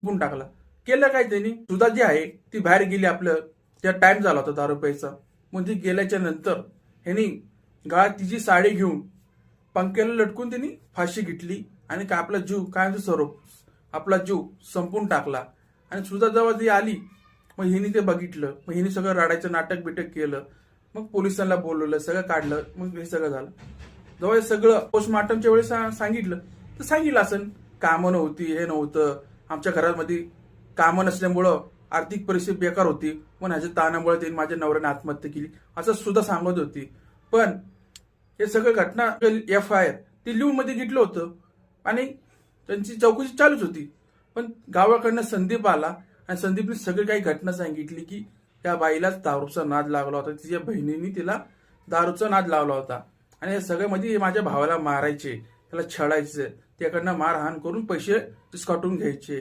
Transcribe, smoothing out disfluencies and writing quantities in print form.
गुण टाकला. केलं काय त्यांनी, सुधा जी आहे ती बाहेर गेली, आपलं त्या टाइम झाला होता दारू प्यायचा. मग ती गेल्याच्या नंतर ह्यांनी गळ्यात तिची साडी घेऊन पंख्याला लटकून त्यांनी फाशी घेतली आणि काय आपला जीव काय म्हणतो स्वरूप आपला जीव संपून टाकला. आणि सुधा जेव्हा ती आली मग हिने ते बघितलं, मग हिने सगळं रडायचं नाटक बिटक केलं. मग पोलिसांना बोलवलं, सगळं काढलं, मग हे सगळं झालं. जेव्हा हे सगळं पोस्टमॉर्टमच्या वेळेस सांगितलं तर सांगितलं असं कामं नव्हती, हे नव्हतं, आमच्या घरामध्ये कामं नसल्यामुळं आर्थिक परिस्थिती बेकार होती, पण ह्याच्या ताणामुळे त्यांनी माझ्या नवऱ्याने आत्महत्या केली असं सुद्धा सांगत होती. पण हे सगळं घटना FIR ती लिहून मध्ये घेतलं होतं आणि त्यांची चौकशी चालूच होती. पण गावाकडनं संदीप आला आणि संदीपने सगळी काही घटना सांगितली की त्या बाईलाच दारूचा नाद लागला होता, तिच्या बहिणीने तिला दारूचा नाद लावला होता आणि हे सगळं मध्ये माझ्या भावाला मारायचे, त्याला छळायचे, त्याकडनं मारहाण करून पैसे काटून घ्यायचे.